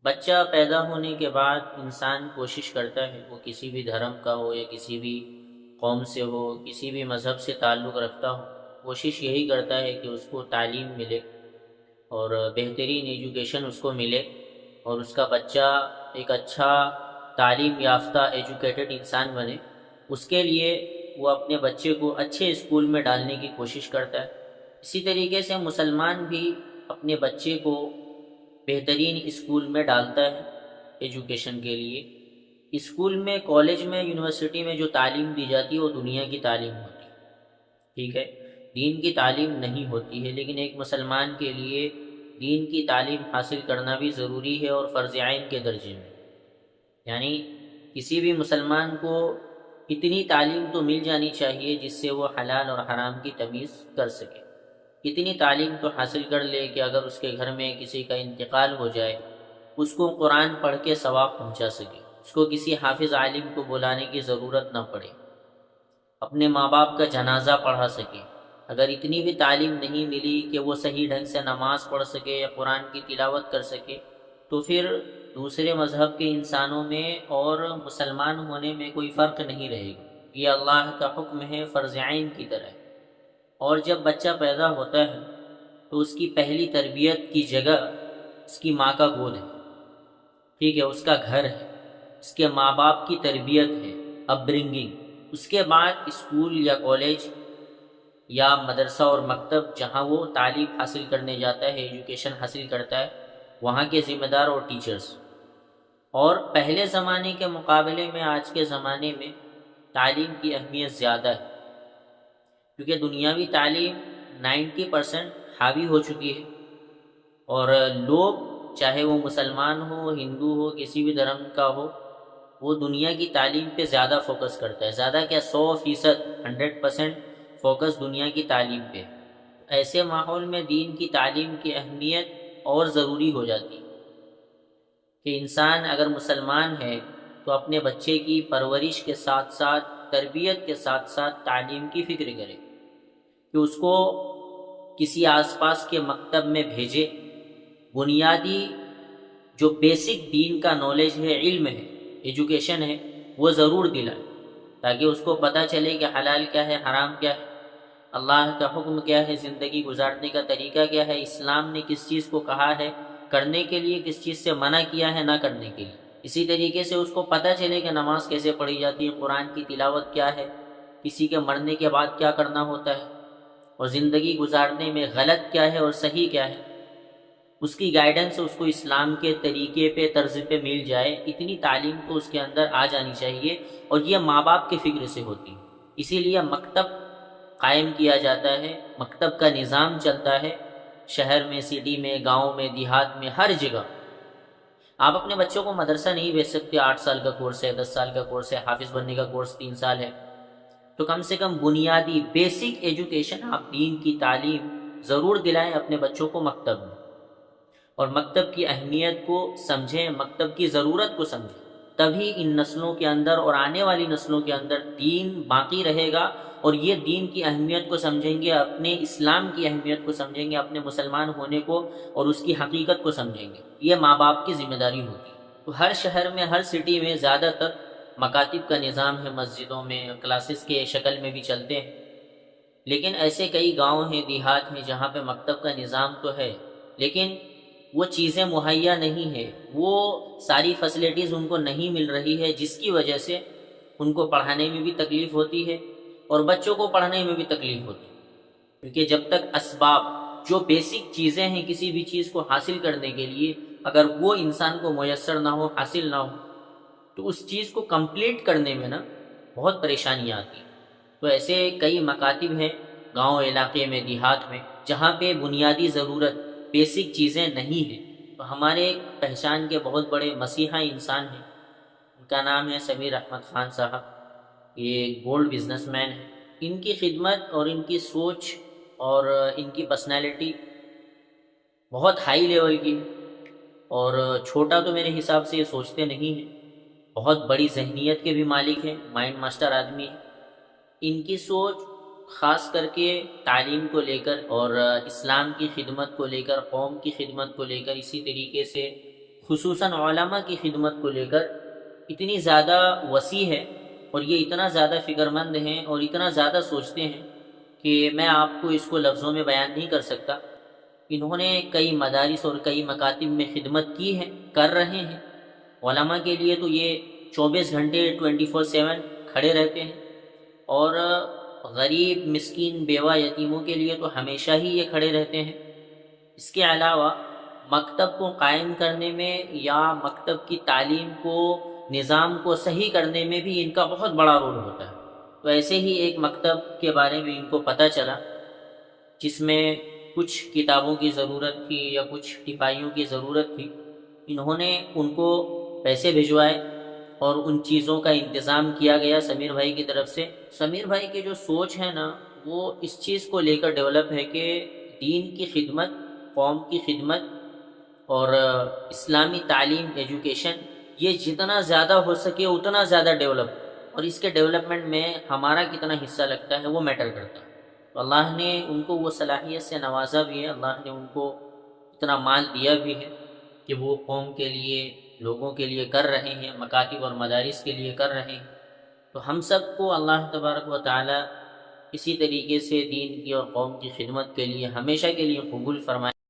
بچہ پیدا ہونے کے بعد انسان کوشش کرتا ہے، وہ کسی بھی دھرم کا ہو یا کسی بھی قوم سے ہو، کسی بھی مذہب سے تعلق رکھتا ہو، کوشش یہی کرتا ہے کہ اس کو تعلیم ملے اور بہترین ایجوکیشن اس کو ملے اور اس کا بچہ ایک اچھا تعلیم یافتہ ایجوکیٹڈ انسان بنے۔ اس کے لیے وہ اپنے بچے کو اچھے اسکول میں ڈالنے کی کوشش کرتا ہے۔ اسی طریقے سے مسلمان بھی اپنے بچے کو بہترین اسکول میں ڈالتا ہے ایجوکیشن کے لیے۔ اسکول میں، کالج میں، یونیورسٹی میں جو تعلیم دی جاتی ہے وہ دنیا کی تعلیم ہوتی ہے، ٹھیک ہے، دین کی تعلیم نہیں ہوتی ہے، لیکن ایک مسلمان کے لیے دین کی تعلیم حاصل کرنا بھی ضروری ہے اور فرض عین کے درجے میں۔ یعنی کسی بھی مسلمان کو اتنی تعلیم تو مل جانی چاہیے جس سے وہ حلال اور حرام کی تمیز کر سکے۔ اتنی تعلیم تو حاصل کر لے کہ اگر اس کے گھر میں کسی کا انتقال ہو جائے، اس کو قرآن پڑھ کے ثواب پہنچا سکے، اس کو کسی حافظ عالم کو بلانے کی ضرورت نہ پڑے، اپنے ماں باپ کا جنازہ پڑھا سکے۔ اگر اتنی بھی تعلیم نہیں ملی کہ وہ صحیح ڈھنگ سے نماز پڑھ سکے یا قرآن کی تلاوت کر سکے، تو پھر دوسرے مذہب کے انسانوں میں اور مسلمان ہونے میں کوئی فرق نہیں رہے گا۔ یہ اللہ کا حکم ہے، فرض عین کی طرح۔ اور جب بچہ پیدا ہوتا ہے تو اس کی پہلی تربیت کی جگہ اس کی ماں کا گود ہے، ٹھیک ہے، اس کا گھر ہے، اس کے ماں باپ کی تربیت ہے، اپ برنگنگ۔ اس کے بعد اسکول یا کالج یا مدرسہ اور مکتب جہاں وہ تعلیم حاصل کرنے جاتا ہے، ایجوکیشن حاصل کرتا ہے، وہاں کے ذمہ دار اور ٹیچرز۔ اور پہلے زمانے کے مقابلے میں آج کے زمانے میں تعلیم کی اہمیت زیادہ ہے، کیونکہ دنیاوی تعلیم 90% حاوی ہو چکی ہے، اور لوگ چاہے وہ مسلمان ہو، ہندو ہو، کسی بھی دھرم کا ہو، وہ دنیا کی تعلیم پہ زیادہ فوکس کرتا ہے، زیادہ کیا 100%، 100% فوکس دنیا کی تعلیم پہ۔ ایسے ماحول میں دین کی تعلیم کی اہمیت اور ضروری ہو جاتی ہے کہ انسان اگر مسلمان ہے تو اپنے بچے کی پرورش کے ساتھ ساتھ، تربیت کے ساتھ ساتھ تعلیم کی فکر کرے کہ اس کو کسی آس پاس کے مکتب میں بھیجے، بنیادی جو بیسک دین کا نالج ہے، علم ہے، ایجوکیشن ہے، وہ ضرور دلائے، تاکہ اس کو پتہ چلے کہ حلال کیا ہے، حرام کیا ہے، اللہ کا حکم کیا ہے، زندگی گزارنے کا طریقہ کیا ہے، اسلام نے کس چیز کو کہا ہے کرنے کے لیے، کس چیز سے منع کیا ہے نہ کرنے کے لیے۔ اسی طریقے سے اس کو پتہ چلے کہ نماز کیسے پڑھی جاتی ہے، قرآن کی تلاوت کیا ہے، کسی کے مرنے کے بعد کیا کرنا ہوتا ہے، اور زندگی گزارنے میں غلط کیا ہے اور صحیح کیا ہے، اس کی گائیڈنس اس کو اسلام کے طریقے پہ، طرز پہ مل جائے۔ اتنی تعلیم تو اس کے اندر آ جانی چاہیے، اور یہ ماں باپ کی فکر سے ہوتی ہے۔ اسی لیے مکتب قائم کیا جاتا ہے، مکتب کا نظام چلتا ہے، شہر میں، سٹی میں، گاؤں میں، دیہات میں، ہر جگہ۔ آپ اپنے بچوں کو مدرسہ نہیں بھیج سکتے، 8 سال کا کورس ہے، 10 سال کا کورس ہے، حافظ بننے کا کورس 3 سال ہے، تو کم سے کم بنیادی بیسک ایجوکیشن، آپ دین کی تعلیم ضرور دلائیں اپنے بچوں کو مکتب میں، اور مکتب کی اہمیت کو سمجھیں، مکتب کی ضرورت کو سمجھیں، تبھی ان نسلوں کے اندر اور آنے والی نسلوں کے اندر دین باقی رہے گا، اور یہ دین کی اہمیت کو سمجھیں گے، اپنے اسلام کی اہمیت کو سمجھیں گے، اپنے مسلمان ہونے کو اور اس کی حقیقت کو سمجھیں گے۔ یہ ماں باپ کی ذمہ داری ہوگی۔ تو ہر شہر میں، ہر سٹی میں زیادہ تر مکاتب کا نظام ہے، مسجدوں میں کلاسز کے شکل میں بھی چلتے ہیں، لیکن ایسے کئی گاؤں ہیں، دیہات ہیں، جہاں پہ مکتب کا نظام تو ہے، لیکن وہ چیزیں مہیا نہیں ہے، وہ ساری فیسلٹیز ان کو نہیں مل رہی ہے، جس کی وجہ سے ان کو پڑھانے میں بھی تکلیف ہوتی ہے اور بچوں کو پڑھنے میں بھی تکلیف ہوتی ہے، کیونکہ جب تک اسباب، جو بیسک چیزیں ہیں کسی بھی چیز کو حاصل کرنے کے لیے، اگر وہ انسان کو میسر نہ ہو، حاصل نہ ہو، تو اس چیز کو کمپلیٹ کرنے میں نا بہت پریشانیاں آتی ہیں۔ تو ایسے کئی مکاتب ہیں گاؤں علاقے میں، دیہات میں، جہاں پہ بنیادی ضرورت، بیسک چیزیں نہیں ہیں۔ تو ہمارے ایک پہچان کے بہت بڑے مسیحی انسان ہیں، ان کا نام ہے سمیر احمد خان صاحب، یہ گولڈ بزنس مین ہے۔ ان کی خدمت اور ان کی سوچ اور ان کی پرسنالٹی بہت ہائی لیول کی ہے، اور چھوٹا تو میرے حساب سے یہ سوچتے نہیں ہیں، بہت بڑی ذہنیت کے بھی مالک ہیں، مائنڈ ماسٹر آدمی ہیں۔ ان کی سوچ خاص کر کے تعلیم کو لے کر اور اسلام کی خدمت کو لے کر، قوم کی خدمت کو لے کر، اسی طریقے سے خصوصاً علماء کی خدمت کو لے کر اتنی زیادہ وسیع ہے، اور یہ اتنا زیادہ فکر مند ہیں اور اتنا زیادہ سوچتے ہیں کہ میں آپ کو اس کو لفظوں میں بیان نہیں کر سکتا۔ انہوں نے کئی مدارس اور کئی مکاتب میں خدمت کی ہے، کر رہے ہیں۔ علماء کے لیے تو یہ 24 گھنٹے 24/7 کھڑے رہتے ہیں، اور غریب مسکین بیوہ یتیموں کے لیے تو ہمیشہ ہی یہ کھڑے رہتے ہیں۔ اس کے علاوہ مکتب کو قائم کرنے میں یا مکتب کی تعلیم کو، نظام کو صحیح کرنے میں بھی ان کا بہت بڑا رول ہوتا ہے۔ تو ایسے ہی ایک مکتب کے بارے میں ان کو پتہ چلا جس میں کچھ کتابوں کی ضرورت تھی یا کچھ ٹپائیوں کی ضرورت تھی۔ انہوں نے ان کو پیسے بھجوائے اور ان چیزوں کا انتظام کیا گیا سمیر بھائی کی طرف سے۔ سمیر بھائی کی جو سوچ ہے نا، وہ اس چیز کو لے کر ڈیولپ ہے کہ دین کی خدمت، قوم کی خدمت اور اسلامی تعلیم، ایجوکیشن، یہ جتنا زیادہ ہو سکے اتنا زیادہ ڈیولپ، اور اس کے ڈیولپمنٹ میں ہمارا کتنا حصہ لگتا ہے وہ میٹر کرتا ہے۔ تو اللہ نے ان کو وہ صلاحیت سے نوازا بھی ہے، اللہ نے ان کو اتنا مال دیا بھی ہے کہ وہ قوم کے لیے، لوگوں کے لیے کر رہے ہیں، مکاتب اور مدارس کے لیے کر رہے ہیں۔ تو ہم سب کو اللہ تبارک و تعالی اسی طریقے سے دین کی اور قوم کی خدمت کے لیے ہمیشہ کے لیے قبول فرمائے۔